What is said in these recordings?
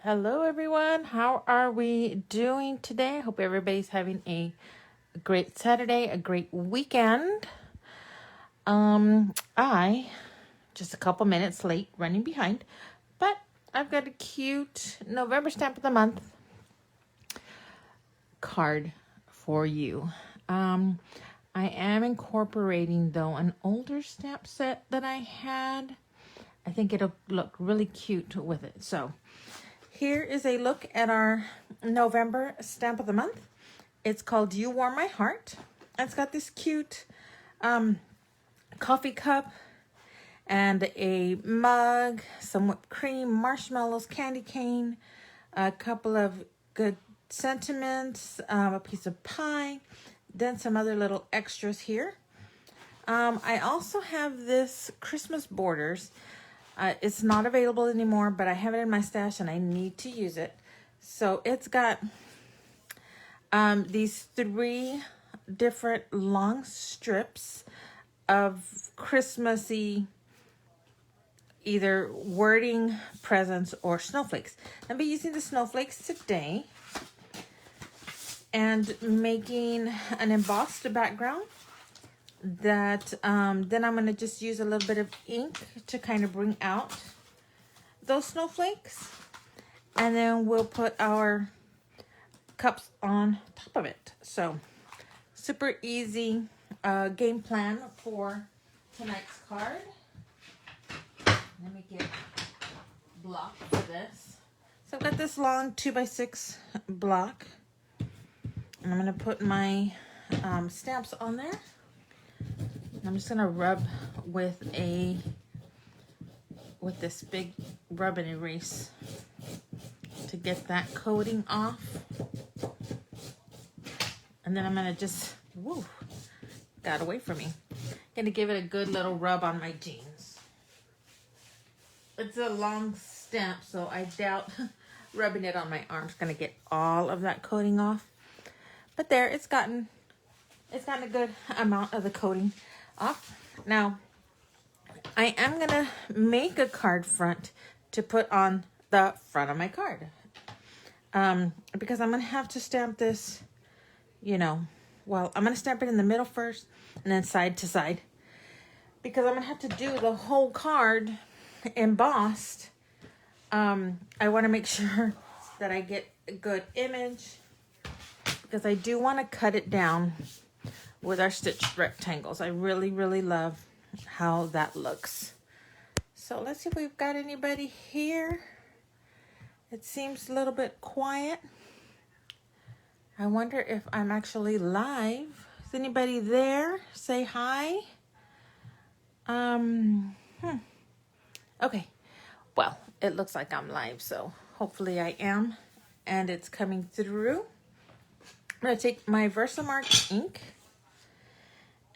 Hello everyone, how are we doing today? I hope everybody's having a great Saturday, a great weekend. I just a couple minutes late, running behind, but I've got a cute November stamp of the month card for you. I am incorporating though an older stamp set that I had. I think it'll look really cute with it. So here is a look at our November stamp of the month. It's called You Warm My Heart. It's got this cute coffee cup and a mug, some whipped cream, marshmallows, candy cane, a couple of good sentiments, a piece of pie, then some other little extras here. I also have this Christmas borders. It's not available anymore, but I have it in my stash and I need to use it. So it's got these 3 different long strips of Christmassy either wording, presents, or snowflakes. I'll be using the snowflakes today and making an embossed background that then I'm going to just use a little bit of ink to kind of bring out those snowflakes, and then we'll put our cups on top of it. So super easy game plan for tonight's card. Let me get block for this. So I've got this long 2x6 block, and I'm going to put my stamps on there. I'm just gonna rub with this big rub and erase to get that coating off. And then I'm gonna just, got away from me. Gonna give it a good little rub on my jeans. It's a long stamp, so I doubt rubbing it on my arm's gonna get all of that coating off. But there, it's gotten a good amount of the coating off. Now, I am gonna make a card front to put on the front of my card, because I'm gonna have to stamp this, I'm gonna stamp it in the middle first and then side to side, because I'm gonna have to do the whole card embossed. I want to make sure that I get a good image, because I do want to cut it down with our stitched rectangles. I really, really love how that looks. So let's see if we've got anybody here. It seems a little bit quiet. I wonder if I'm actually live. Is anybody there? Say hi. Okay. Well, it looks like I'm live, so hopefully I am, and it's coming through. I'm gonna take my Versamark ink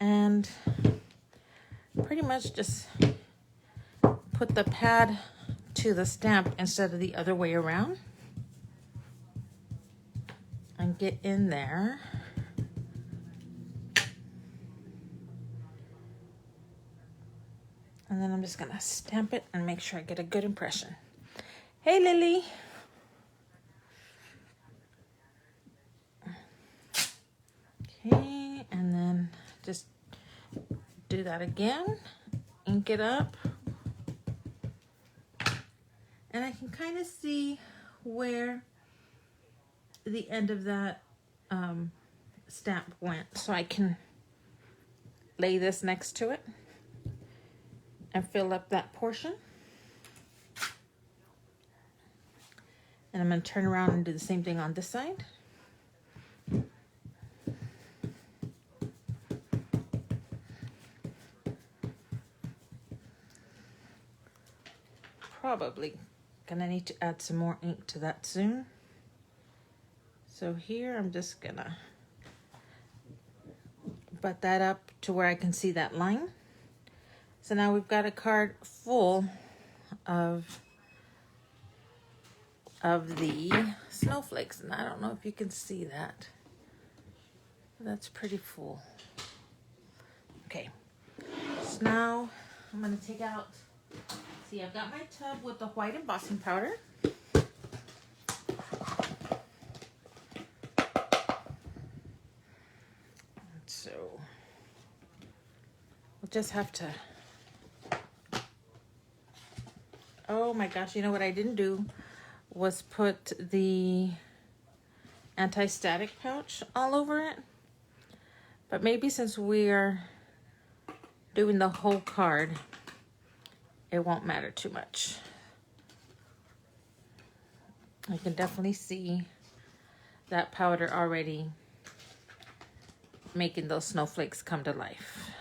and pretty much just put the pad to the stamp instead of the other way around, and get in there. And then I'm just gonna stamp it and make sure I get a good impression. Hey, Lily. Okay, and then just do that again, ink it up, and I can kind of see where the end of that stamp went, so I can lay this next to it and fill up that portion. And I'm going to turn around and do the same thing on this side. Probably gonna need to add some more ink to that soon. So here I'm just gonna butt that up to where I can see that line. So now we've got a card full of the snowflakes, and I don't know if you can see that. That's pretty full. Okay, so now I'm gonna take out, see, I've got my tub with the white embossing powder. just have to, oh my gosh, you know what I didn't do was put the anti-static pouch all over it. But maybe since we are doing the whole card, it won't matter too much. I can definitely see that powder already making those snowflakes come to life.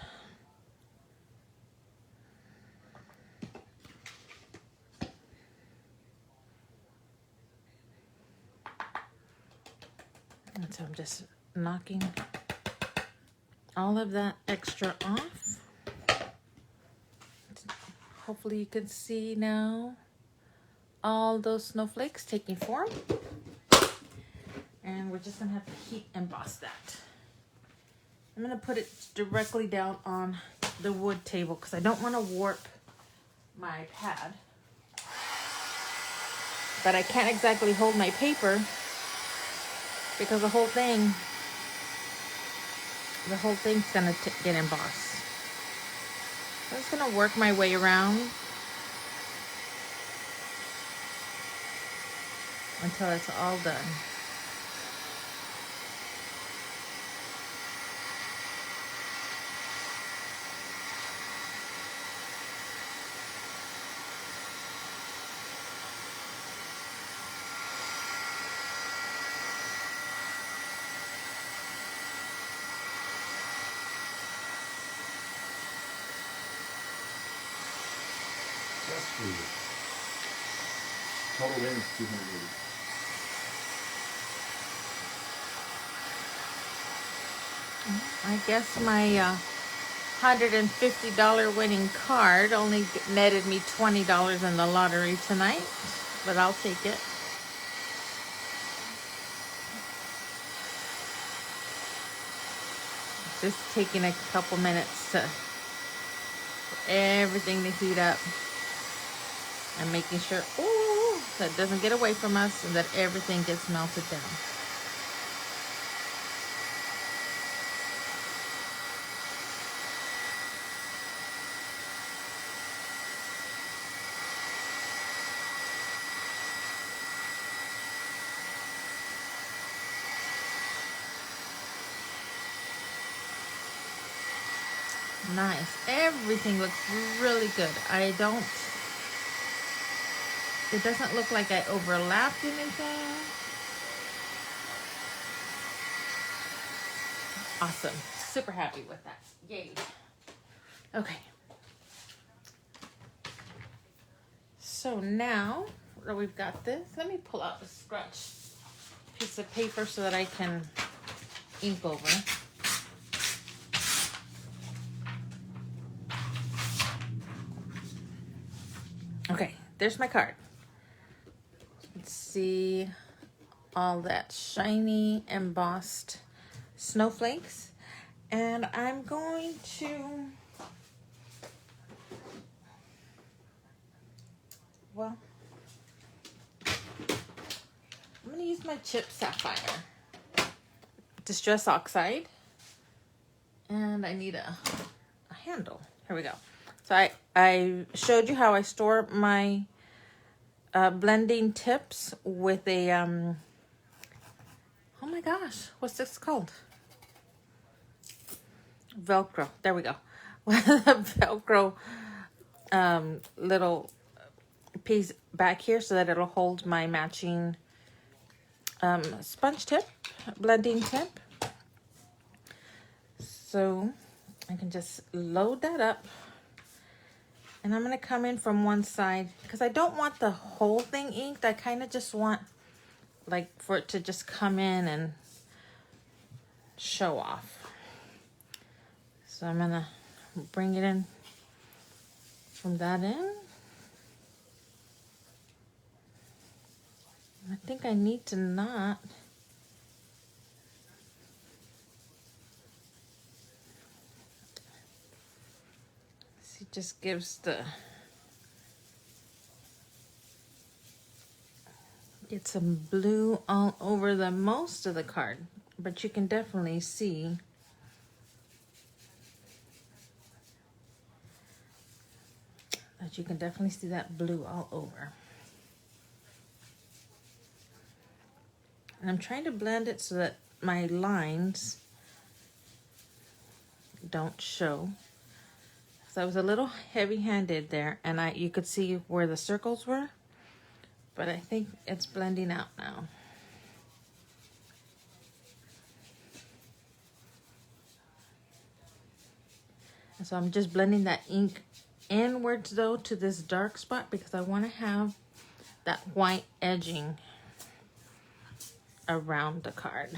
And so I'm just knocking all of that extra off. Hopefully you can see now all those snowflakes taking form. And we're just gonna have to heat emboss that. I'm gonna put it directly down on the wood table because I don't want to warp my pad. But I can't exactly hold my paper because the whole thing's gonna get embossed. I'm just gonna work my way around until it's all done. Just for you. Total win is 280. I guess my $150 winning card only netted me $20 in the lottery tonight, but I'll take it. Just taking a couple minutes for everything to heat up and making sure, ooh, that doesn't get away from us and that everything gets melted down. Nice. Everything looks really good. It doesn't look like I overlapped anything. Awesome. Super happy with that. Yay. Okay. So now that we've got this, let me pull out the scratch piece of paper so that I can ink over. Okay, there's my card. Let's see all that shiny embossed snowflakes. And I'm going to, well, I'm going to use my chip sapphire distress oxide. And I need a handle. Here we go. So I showed you how I store my blending tips with a, oh my gosh, what's this called? Velcro. There we go. Velcro little piece back here so that it'll hold my matching sponge tip, blending tip. So I can just load that up. And I'm going to come in from one side because I don't want the whole thing inked. I kind of just want like for it to just come in and show off. So I'm going to bring it in from that end. I think I need to not. It just gives get some blue all over the most of the card, but you can definitely see But you can definitely see that blue all over. And I'm trying to blend it so that my lines don't show. So I was a little heavy-handed there, and you could see where the circles were, but I think it's blending out now. And so I'm just blending that ink inwards though to this dark spot because I want to have that white edging around the card.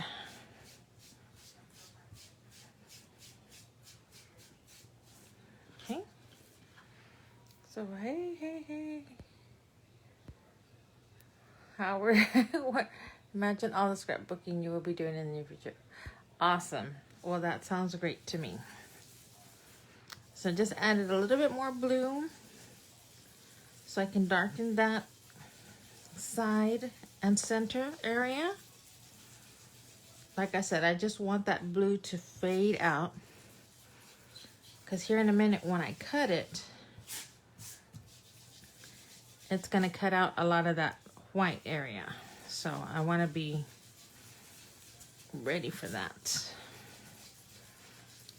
Okay. So hey. Howard, imagine all the scrapbooking you will be doing in the near future. Awesome. Well, that sounds great to me. So just added a little bit more blue so I can darken that side and center area. Like I said, I just want that blue to fade out because here in a minute when I cut it, it's going to cut out a lot of that white area. So I want to be ready for that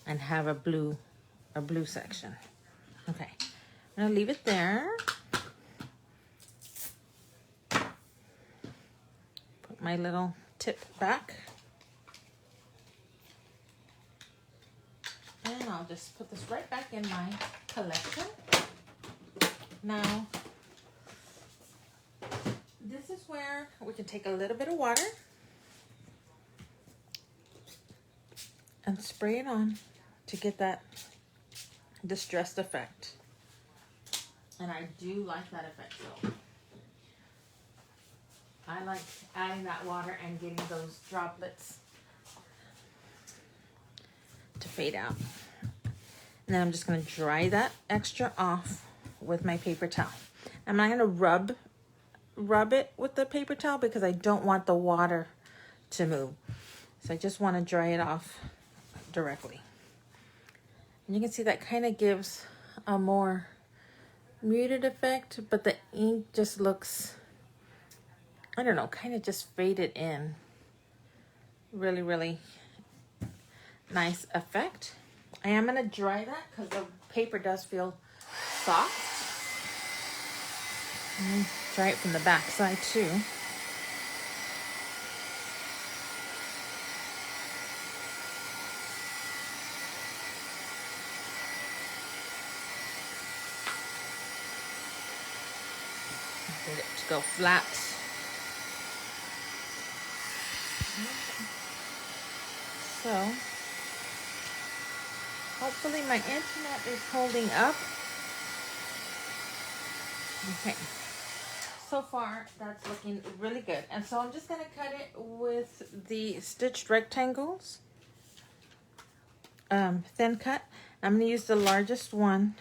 and have a blue section. Okay, I'm gonna leave it there. Put my little tip back. And I'll just put this right back in my collection. Now, this is where we can take a little bit of water and spray it on to get that distressed effect. And I do like that effect though. I like adding that water and getting those droplets to fade out. And then I'm just going to dry that extra off with my paper towel. I'm not going to rub it with the paper towel because I don't want the water to move. So I just want to dry it off directly. And you can see that kind of gives a more muted effect, but the ink just looks, I don't know, kind of just faded in. Really, really nice effect. I am going to dry that because the paper does feel soft. Let me dry it from the back side too. Get it to go flat. So, hopefully my internet is holding up. Okay. So far, that's looking really good. And so I'm just going to cut it with the stitched rectangles. Thin cut. I'm going to use the largest one.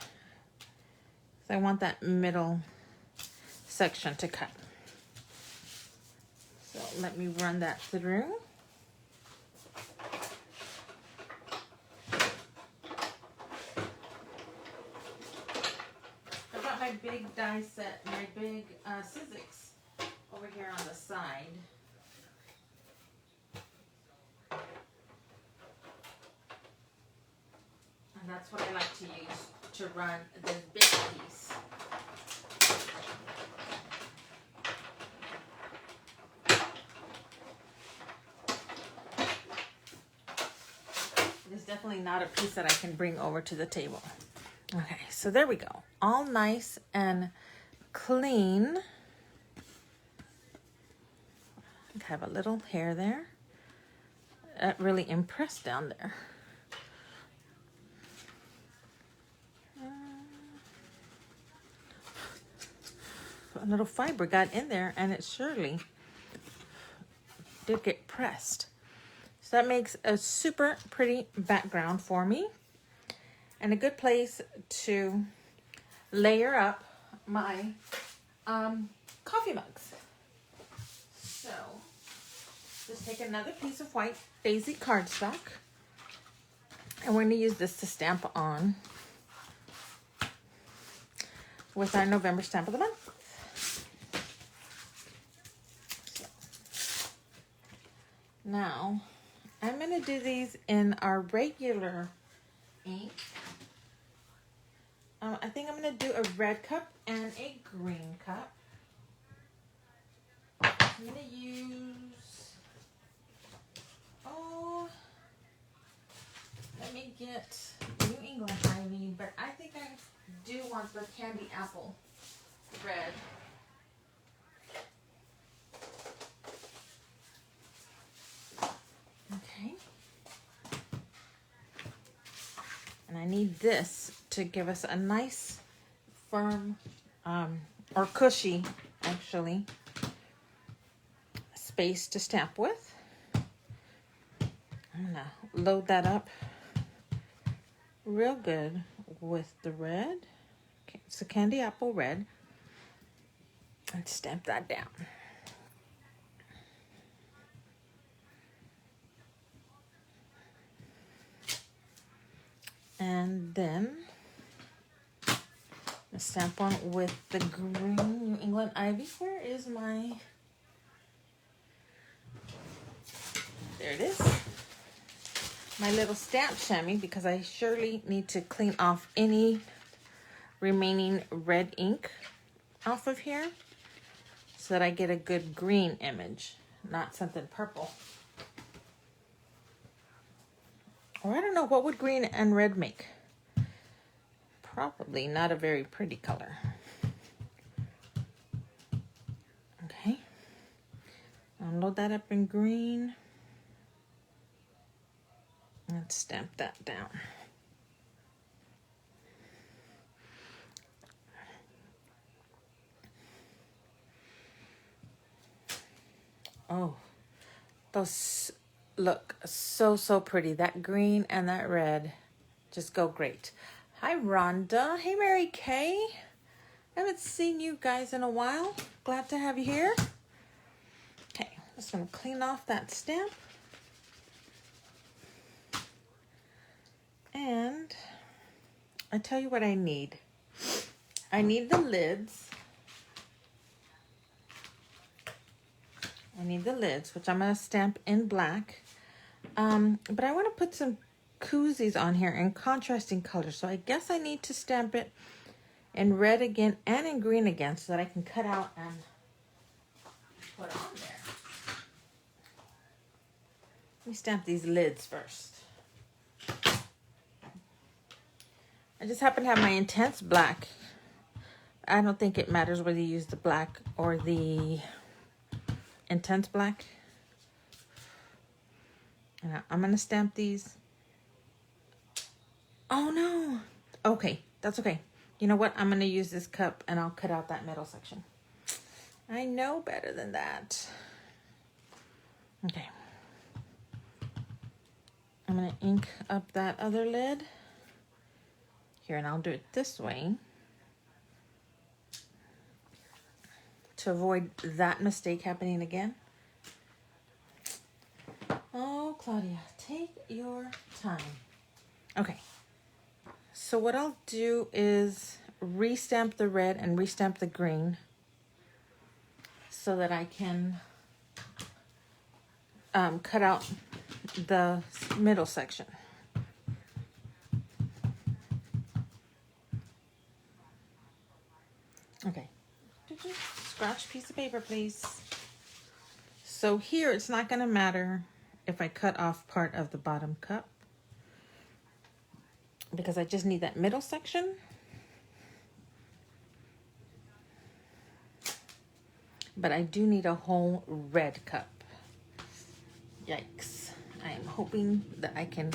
I want that middle section to cut. So let me run that through. I've got my big die set, my big Sizzix over here on the side. And that's what I like to use to run this big piece. It's definitely not a piece that I can bring over to the table. Okay, so there we go. All nice and clean. I have a little hair there. That really impressed down there. A little fiber got in there and it surely did get pressed. So that makes a super pretty background for me and a good place to layer up my coffee mugs. So just take another piece of white daisy cardstock and we're going to use this to stamp on with our November stamp of the month. Now, I'm going to do these in our regular ink. I think I'm going to do a red cup and a green cup. I'm going to use, let me get New England Ivy, but I think I do want the candy apple red. Okay. And I need this to give us a nice, firm, or cushy, actually, space to stamp with. I'm gonna load that up real good with the red. Okay, it's a candy apple red. And stamp that down. And then I stamp on with the green New England Ivy. Where is my... There it is. My little stamp chamois, because I surely need to clean off any remaining red ink off of here so that I get a good green image, not something purple. Or I don't know, what would green and red make? Probably not a very pretty color. Okay. I'll load that up in green. Let's stamp that down. Oh, those look so pretty. That green and that red just go great. Hi, Rhonda. Hey, Mary Kay. Haven't seen you guys in a while. Glad to have you here. Okay, just gonna clean off that stamp. And I tell you what I need. I need the lids. I need the lids, which I'm going to stamp in black. But I want to put some koozies on here in contrasting colors. So I guess I need to stamp it in red again and in green again so that I can cut out and put on there. Let me stamp these lids first. I just happen to have my intense black. I don't think it matters whether you use the black or the intense black. And I'm going to stamp these. Oh no. Okay, that's okay. You know what? I'm going to use this cup and I'll cut out that middle section. I know better than that. Okay. I'm going to ink up that other lid. Here, and I'll do it this way to avoid that mistake happening again. Oh, Claudia, take your time. Okay. So what I'll do is restamp the red and restamp the green so that I can cut out the middle section. Okay. Scratch piece of paper, please. So here it's not going to matter if I cut off part of the bottom cup because I just need that middle section. But I do need a whole red cup. Yikes. I am hoping that I can...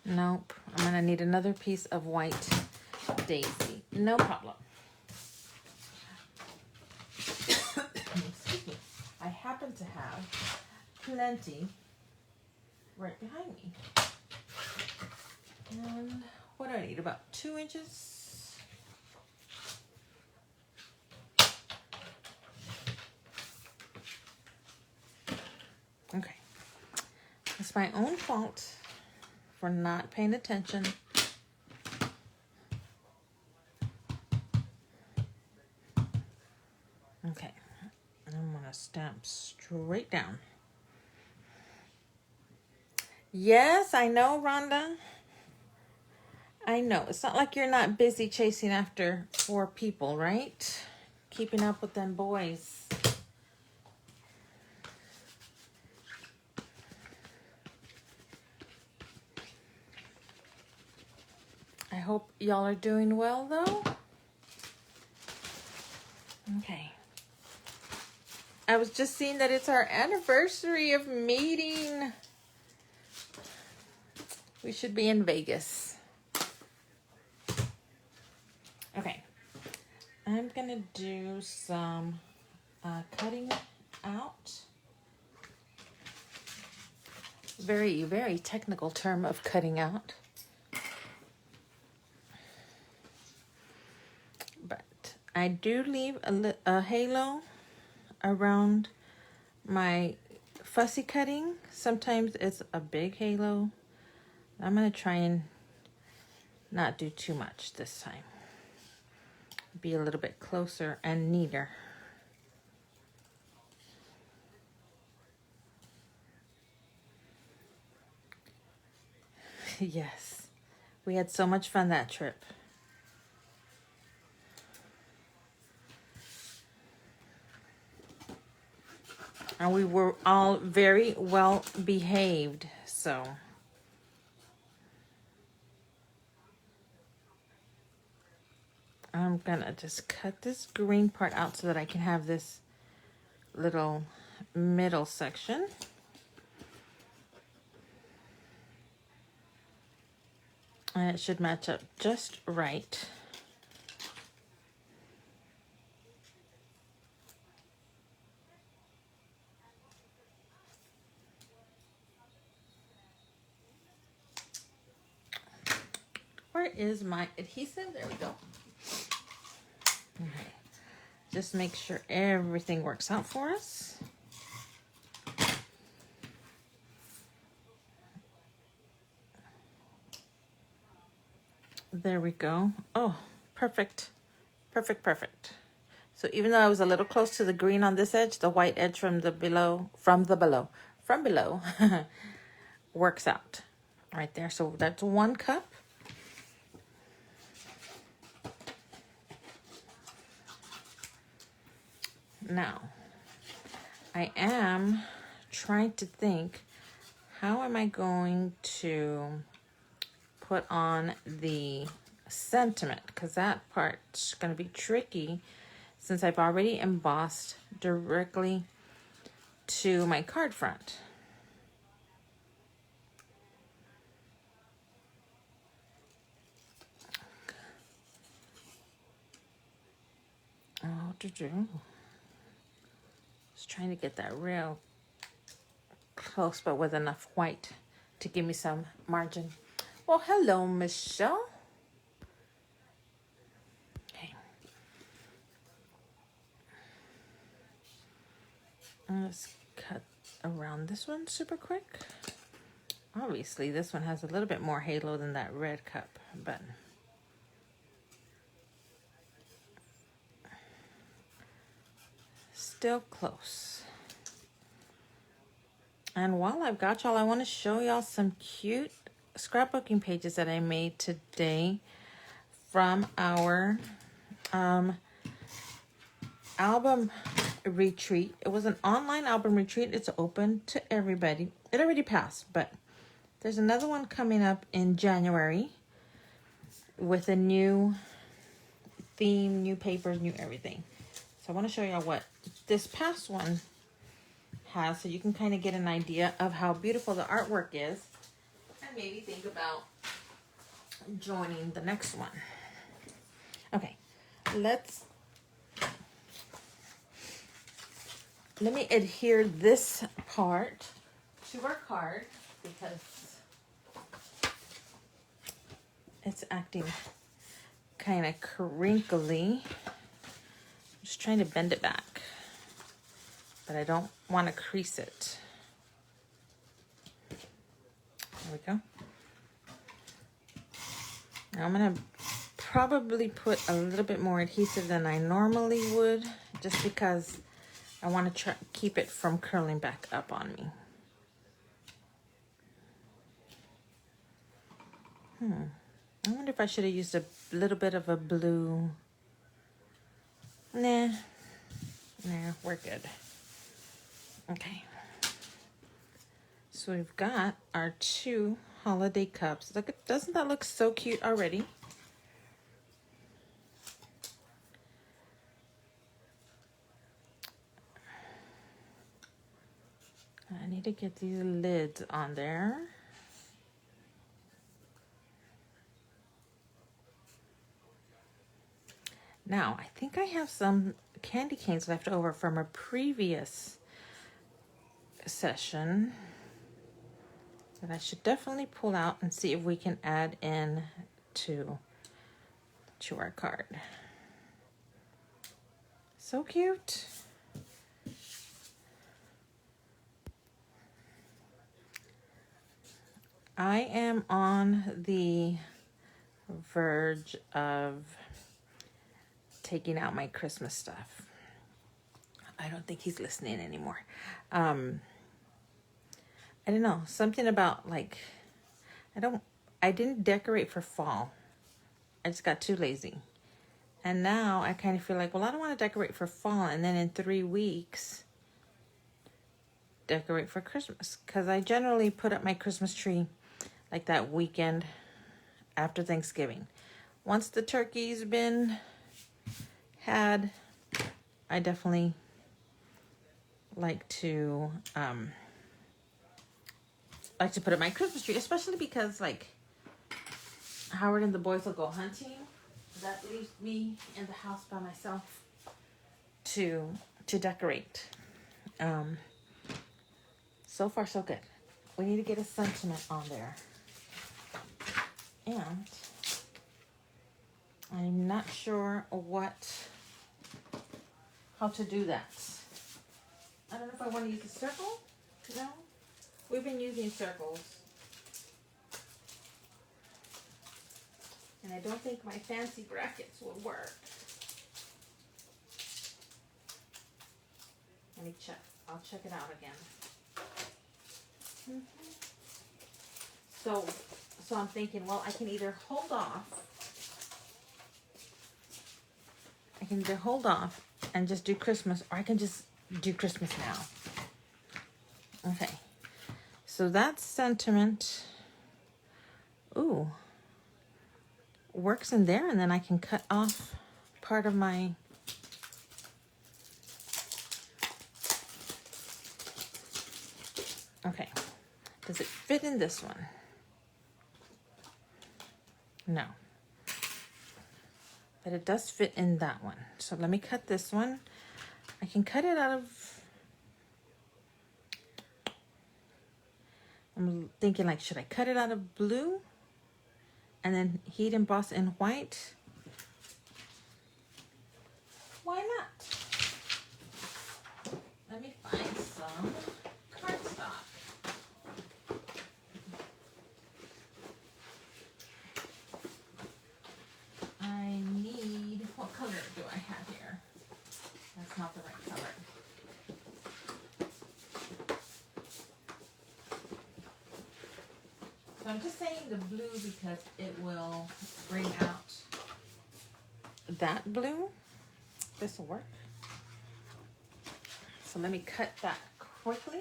Nope. I'm going to need another piece of white daisy. No problem. Excuse me. I happen to have plenty right behind me. And what do I need? About 2 inches. Okay. It's my own fault for not paying attention And I'm gonna stamp straight down. Yes, I know, Rhonda. I know. It's not like you're not busy chasing after 4 people, right? Keeping up with them boys. I hope y'all are doing well, though. Okay. I was just seeing that it's our anniversary of meeting. We should be in Vegas. Okay. I'm gonna do some cutting out. Very, very technical term of cutting out. But I do leave a halo around my fussy cutting. Sometimes it's a big halo. I'm gonna try and not do too much this time. Be a little bit closer and neater. Yes, we had so much fun that trip. And we were all very well behaved, so. I'm gonna just cut this green part out so that I can have this little middle section. And it should match up just right. Where is my adhesive? There we go. Okay. Just make sure everything works out for us. There we go. Oh, perfect. Perfect, perfect. So even though I was a little close to the green on this edge, the white edge from below works out right there. So that's 1 cup. Now, I am trying to think, how am I going to put on the sentiment? Because that part's going to be tricky since I've already embossed directly to my card front. Oh, just trying to get that real close, but with enough white to give me some margin. Well, hello, Michelle. Okay. Let's cut around this one super quick. Obviously, this one has a little bit more halo than that red cup, but still close. And while I've got y'all, I want to show y'all some cute scrapbooking pages that I made today from our album retreat. It was an online album retreat. It's open to everybody. It already passed, but there's another one coming up in January with a new theme, new papers, new everything. So I want to show y'all what this past one has so you can kind of get an idea of how beautiful the artwork is and maybe think about joining the next one. Okay, let me adhere this part to our card because it's acting kind of crinkly. I'm just trying to bend it back, but I don't want to crease it. There we go. Now I'm going to probably put a little bit more adhesive than I normally would, just because I want to try keep it from curling back up on me. I wonder if I should have used a little bit of a blue. Nah, we're good. Okay. So we've got our 2 holiday cups. Look, doesn't that look so cute already? I need to get these lids on there. Now, I think I have some candy canes left over from a previous session that I should definitely pull out and see if we can add in to our card. So cute. I am on the verge of taking out my Christmas stuff. I don't think he's listening anymore. I don't know, something about like, I didn't decorate for fall. I just got too lazy. And now I kind of feel like, well, I don't want to decorate for fall and then in 3 weeks decorate for Christmas. Because I generally put up my Christmas tree like that weekend after Thanksgiving. Once the turkey's been had, I definitely like to put up my Christmas tree, especially because like Howard and the boys will go hunting. That leaves me in the house by myself to decorate. So far so good. We need to get a sentiment on there. And I'm not sure how to do that. I don't know if I want to use a circle. No, we've been using circles. And I don't think my fancy brackets will work. Let me check. I'll check it out again. So I'm thinking, well, I can either hold off. And just do Christmas, or I can just do Christmas now. Okay. So that sentiment, works in there, and then I can cut off part of my okay. Does it fit in this one? No. But it does fit in that one. So let me cut this one. I can cut it out of, I'm thinking like, should I cut it out of blue and then heat emboss in white? Why not? Let me find some cardstock. I need, what color do I have here? That's not the right color. So I'm just saying the blue because it will bring out that blue. This will work. So let me cut that quickly.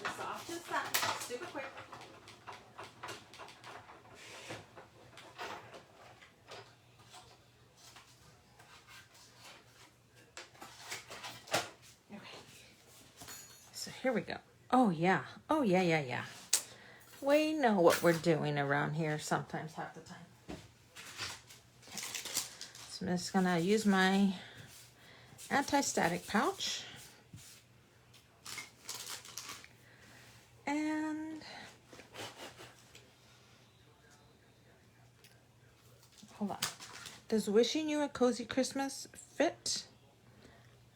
This off just that, super quick. Okay. So here we go. Oh yeah. Oh yeah. We know what we're doing around here sometimes, half the time. Okay. So I'm just gonna use my anti-static pouch. And hold on. Does wishing you a cozy Christmas fit?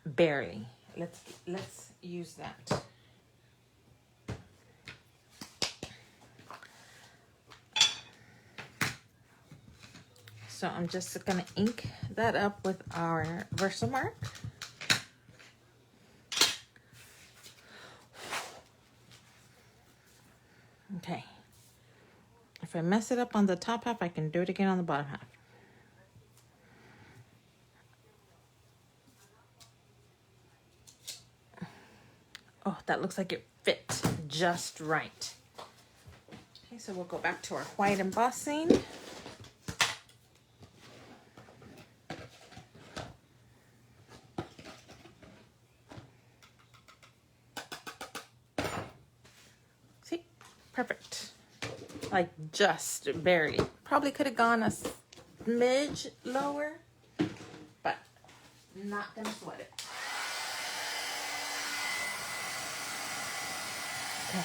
Barely. Let's use that. So I'm just gonna ink that up with our Versamark. Okay. If I mess it up on the top half, I can do it again on the bottom half. Oh, that looks like it fit just right. Okay, so we'll go back to our white embossing. See, perfect. Like just barely. Probably could have gone a smidge lower, but not gonna sweat it. Okay.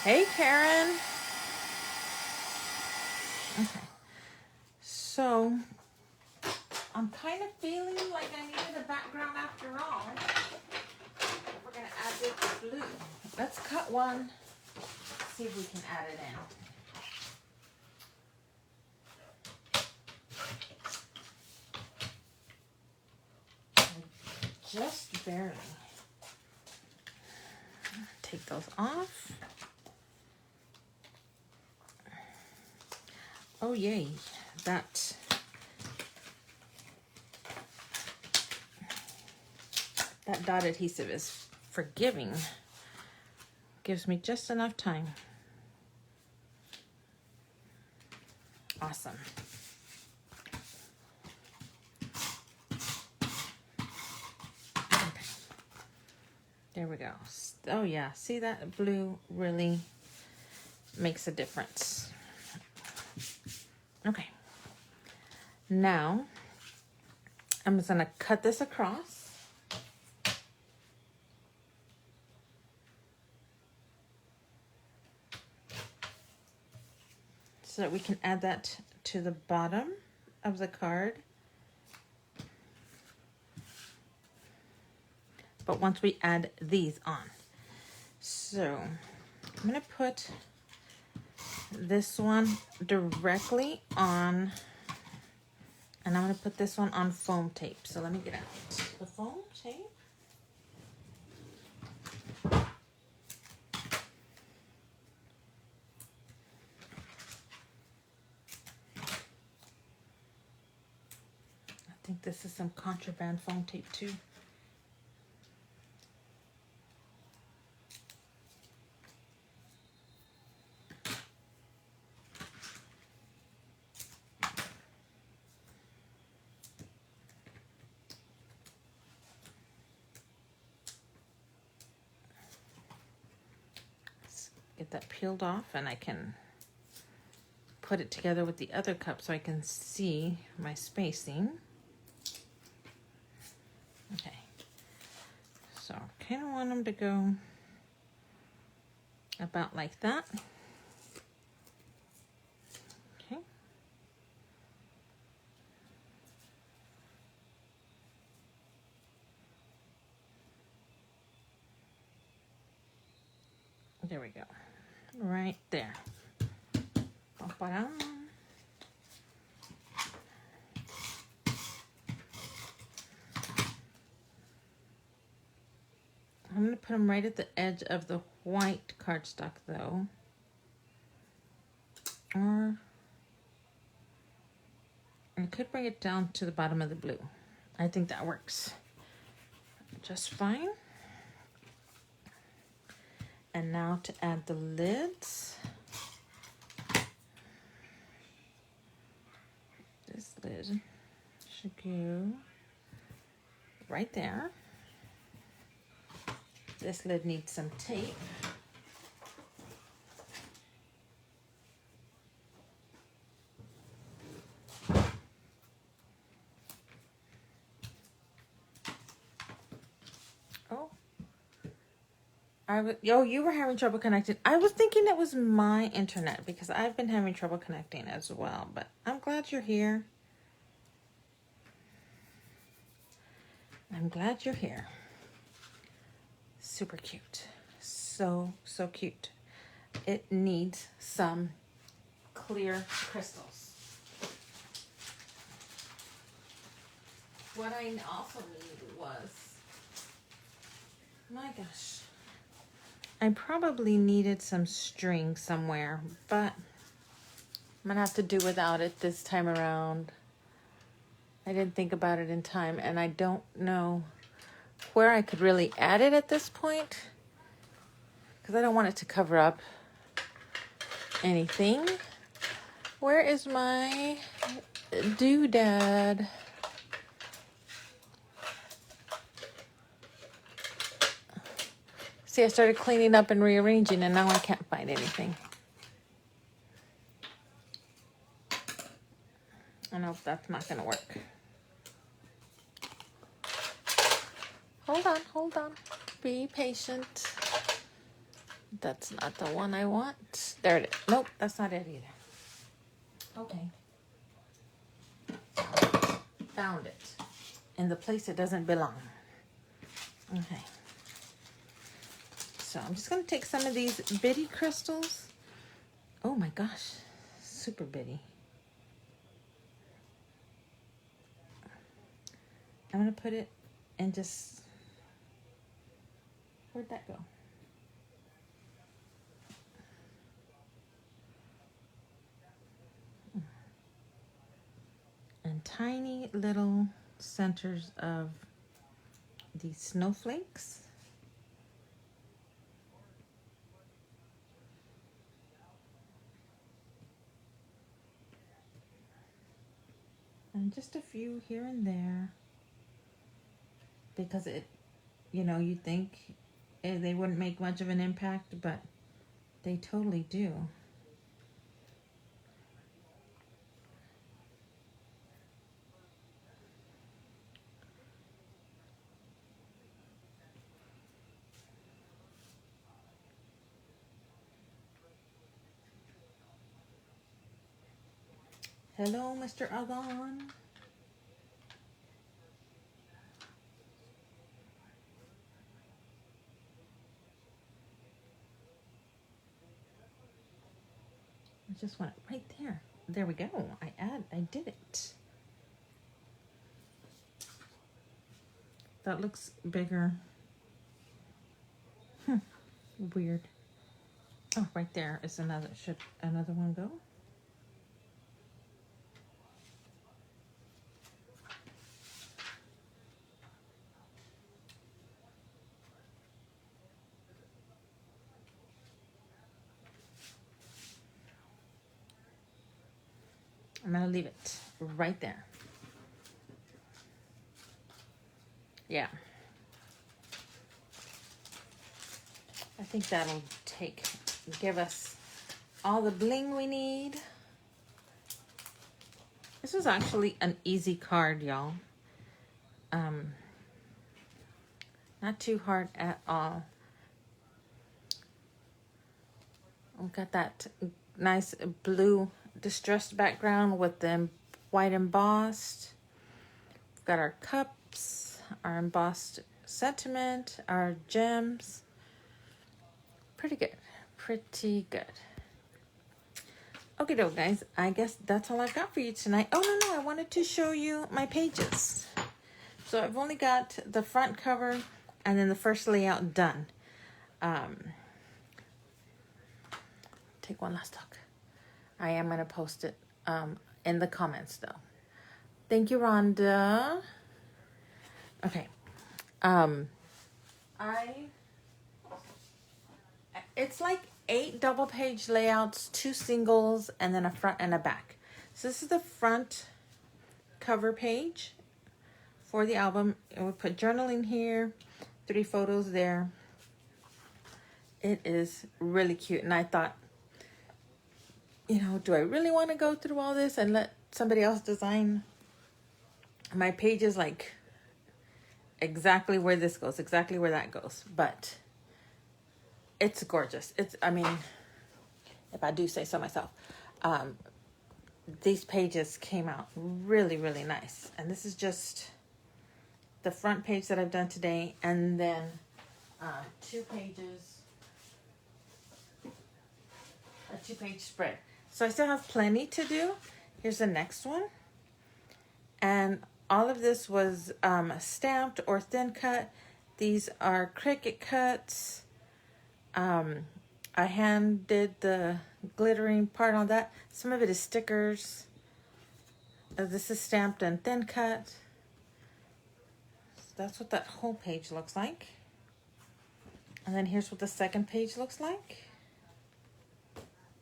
Hey, Karen. Okay. So, I'm kind of feeling like I needed a background after all. We're going to add this blue. Let's cut one. See if we can add it in. Just barely. Take those off. Oh yay, that dot adhesive is forgiving. Gives me just enough time. Awesome. Okay. There we go. Oh yeah, see that blue really makes a difference. Okay, now I'm just gonna cut this across. So that we can add that to the bottom of the card. But once we add these on. So I'm gonna put this one directly on, and I'm going to put this one on foam tape. So let me get out the foam tape. I think this is some contraband foam tape too. Get that peeled off, and I can put it together with the other cup so I can see my spacing. Okay, so I kind of want them to go about like that. Okay. There we go. Right there. Ba-ba-dum. I'm going to put them right at the edge of the white cardstock though. Or I could bring it down to the bottom of the blue. I think that works just fine. And now to add the lids. This lid should go right there. This lid needs some tape. Oh, you were having trouble connecting. I was thinking it was my internet because I've been having trouble connecting as well, but I'm glad you're here. I'm glad you're here. Super cute. So cute. It needs some clear crystals. What I also needed was, my gosh, I probably needed some string somewhere, but I'm gonna have to do without it this time around. I didn't think about it in time, and I don't know where I could really add it at this point, because I don't want it to cover up anything. Where is my doodad? See, I started cleaning up and rearranging, and now I can't find anything. I know that's not gonna work. Hold on. Be patient. That's not the one I want. There it is. Nope, that's not it either. Okay. Found it. In the place it doesn't belong. Okay. So I'm just gonna take some of these bitty crystals. Oh my gosh, super bitty. I'm gonna put it and just, where'd that go? And tiny little centers of these snowflakes. And just a few here and there, because it, you know, you think they wouldn't make much of an impact, but they totally do. Hello, Mr. Avon. I just want it right there. There we go. I did it. That looks bigger. Weird. Oh, right there is another. Should another one go? I'm gonna leave it right there. Yeah. I think that'll give us all the bling we need. This was actually an easy card, y'all. Not too hard at all. We've got that nice blue distressed background with the white embossed. We've got our cups, our embossed sentiment, our gems. Pretty good. Pretty good. Okay, guys. I guess that's all I've got for you tonight. Oh, no. I wanted to show you my pages. So I've only got the front cover and then the first layout done. Take one last look. I am going to post it in the comments, though. Thank you, Rhonda. Okay. It's like 8 double page layouts, 2 singles, and then a front and a back. So this is the front cover page for the album. And we put journaling here, 3 photos there. It is really cute. And I thought, you know, do I really want to go through all this and let somebody else design my pages, like exactly where this goes, exactly where that goes? But it's gorgeous. I mean, if I do say so myself, these pages came out really, really nice. And this is just the front page that I've done today, and then 2 pages, a 2-page spread. So I still have plenty to do. Here's the next one. And all of this was stamped or thin cut. These are Cricut cuts. I hand did the glittering part on that. Some of it is stickers. This is stamped and thin cut. So that's what that whole page looks like. And then here's what the second page looks like.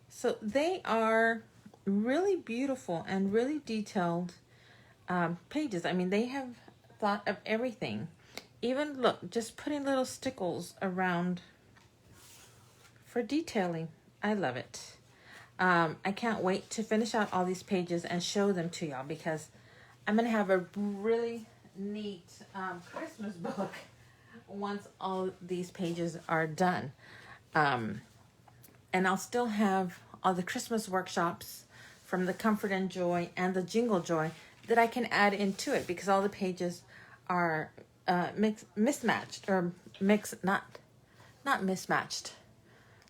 So they are really beautiful and really detailed pages. I mean, they have thought of everything. Even look, just putting little stickles around for detailing. I love it. I can't wait to finish out all these pages and show them to y'all, because I'm gonna have a really neat Christmas book once all these pages are done. And I'll still have all the Christmas workshops from the Comfort and Joy and the Jingle Joy that I can add into it, because all the pages are mismatched, or not mismatched,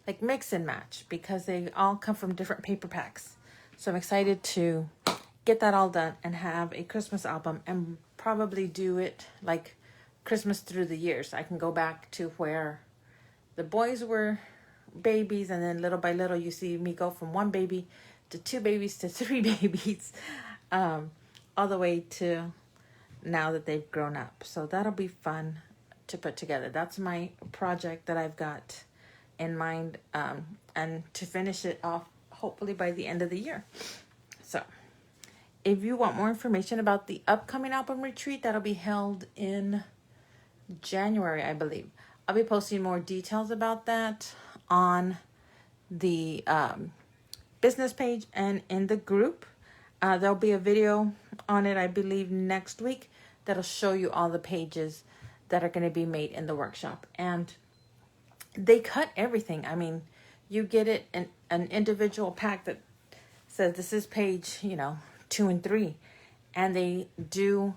like mix and match, because they all come from different paper packs. So I'm excited to get that all done and have a Christmas album, and probably do it like Christmas through the years. I can go back to where the boys were babies, and then little by little you see me go from 1 baby to 2 babies to 3 babies, all the way to now that they've grown up. So that'll be fun to put together. That's my project that I've got in mind, and to finish it off hopefully by the end of the year. So if you want more information about the upcoming album retreat, that'll be held in January, I believe. I'll be posting more details about that on the business page and in the group. There'll be a video on it, I believe, next week, that'll show you all the pages that are going to be made in the workshop. And they cut everything. I mean, you get it in an individual pack that says this is page, 2 and 3. And they do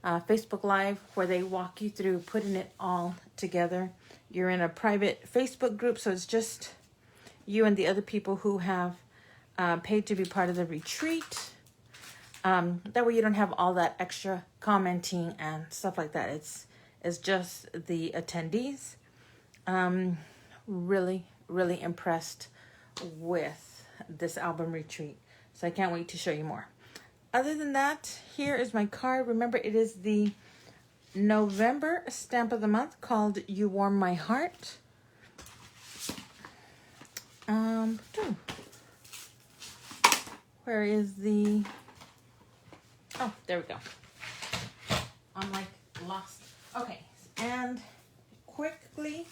Facebook Live where they walk you through putting it all together. You're in a private Facebook group, so it's just you and the other people who have paid to be part of the retreat. That way you don't have all that extra commenting and stuff like that. It's just the attendees. Really, really impressed with this album retreat. So I can't wait to show you more. Other than that, here is my card. Remember, it is the November stamp of the month called You Warm My Heart. Where is the... Oh, there we go. I'm like lost. Okay, and quickly,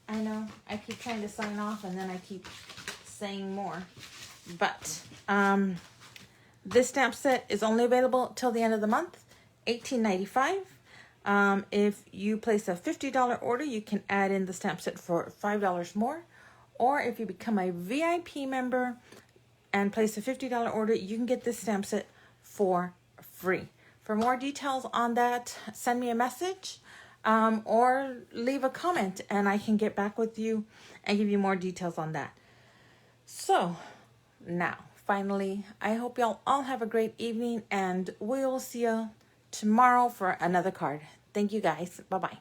I know I keep trying to sign off and then I keep saying more, but this stamp set is only available till the end of the month, $18.95. If you place a $50 order, you can add in the stamp set for $5 more, or if you become a VIP member and place a $50 order, you can get this stamp set for free. For more details on that, send me a message or leave a comment and I can get back with you and give you more details on that. So now, finally, I hope y'all all have a great evening, and we'll see you tomorrow for another card. Thank you guys. Bye-bye.